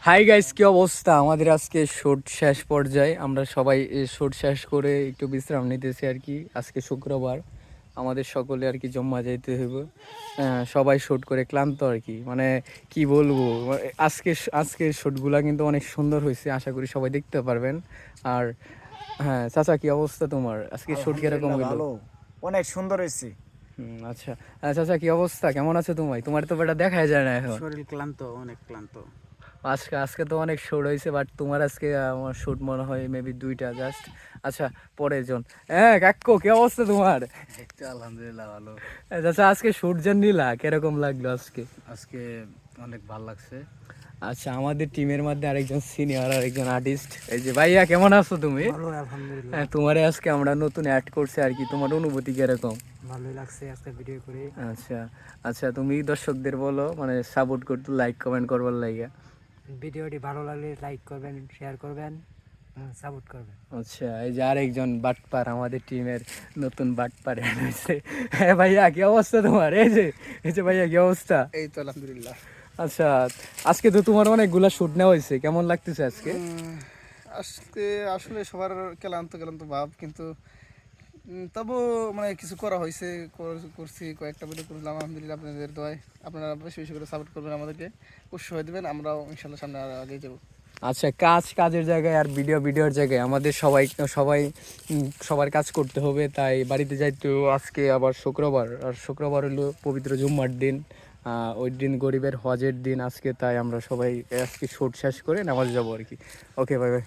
Hi guys, কি অবস্থা? আমাদের আজকে শুট শেষ পর্যায়ে, আমরা সবাই শুট শেষ করে একটু বিশ্রাম নিতেছি আর কি। আজকে শুক্রবার, আমাদের সকলে আর কি জম্মা যাইতে হইব। সবাই শুট করে ক্লান্ত আর কি, মানে কি বলবো, আজকে আজকের শুটগুলা কিন্তু অনেক সুন্দর হয়েছে, আশা করি সবাই দেখতে পারবেন। আর হ্যাঁ চাচা, কি অবস্থা তোমার? আজকে শুট কিরকম আলহামদুলিল্লাহ হইলো? ভালো, অনেক সুন্দর হয়েছে। আচ্ছা। চাচা, কি অবস্থা? কেমন আছে তোমার? তোমার তো বেটা দেখাই যায় না এখন। শরীর ক্লান্ত, অনেক ক্লান্ত। আজকে আজকে তো অনেক শুট হয়েছে, বাট তোমার আজকে আমার শুট মনে হয় মেবি 2টা জাস্ট। আচ্ছা, পরের জন। হ্যাঁ কাকু, কি অবস্থা তোমার? আলহামদুলিল্লাহ ভালো। আচ্ছা, আজকে শুট যে নিলা, কিরকম লাগলো আজকে? আজকে অনেক ভালো লাগছে। আচ্ছা, আমাদের টিমের মধ্যে আরেকজন সিনিয়র আর একজন আর্টিস্ট। এই যে ভাইয়া, কেমন আছো তুমি? ভালো আলহামদুলিল্লাহ। হ্যাঁ, তোমারে আজকে আমরা নতুন অ্যাড করছি আর কি, তোমার অনুভূতি কিরকম? ভালোই লাগছে আজকে ভিডিও করে। আচ্ছা। আচ্ছা, তুমি দর্শকদের বলো, মানে সাপোর্ট করতে, লাইক কমেন্ট করবার লাগে। ভিডিওটি ভালো লাগলে লাইক করবেন, শেয়ার করবেন, সাপোর্ট করবেন। আচ্ছা, এই যে আরেকজন বাটপার, আমাদের টিমের নতুন বাটপার অ্যাড হয়েছে। হ্যাঁ ভাইয়া, কি অবস্থা তোমার? এই যে ভাইয়া, কি অবস্থা? এই তো আলহামদুলিল্লাহ। আচ্ছা, আজকে তো তোমার অনেকগুলা শুট নেওয়া হয়েছে, কেমন লাগতেছে আজকে? আজকে আসলে সবার ক্লান্ত ক্লান্ত ভাব, কিন্তু তবু মানে কিছু করা হয়েছে, করছি, কয়েকটা ভিডিও করলাম আলহামদুলিল্লাহ। আপনাদের দোয়ায় আপনারা বেশি বেশি করে সাপোর্ট করবেন, আমাদেরকে উৎসাহ দেবেন, আমরাও ইনশাল্লাহ সামনে আরো আগে যাবো। আচ্ছা, কাজের জায়গায় আর ভিডিওর জায়গায় আমাদের সবাই সবাই সবার কাজ করতে হবে, তাই বাড়িতে যাইতে আজকে আবার শুক্রবার, আর শুক্রবার হলো পবিত্র জুম্মার দিন। ওই দিন গরিবের হজের দিন আজকে, তাই আমরা সবাই আজকে শুট শেষ করে নামাজ যাবো আর কি। ওকে, বাই বাই।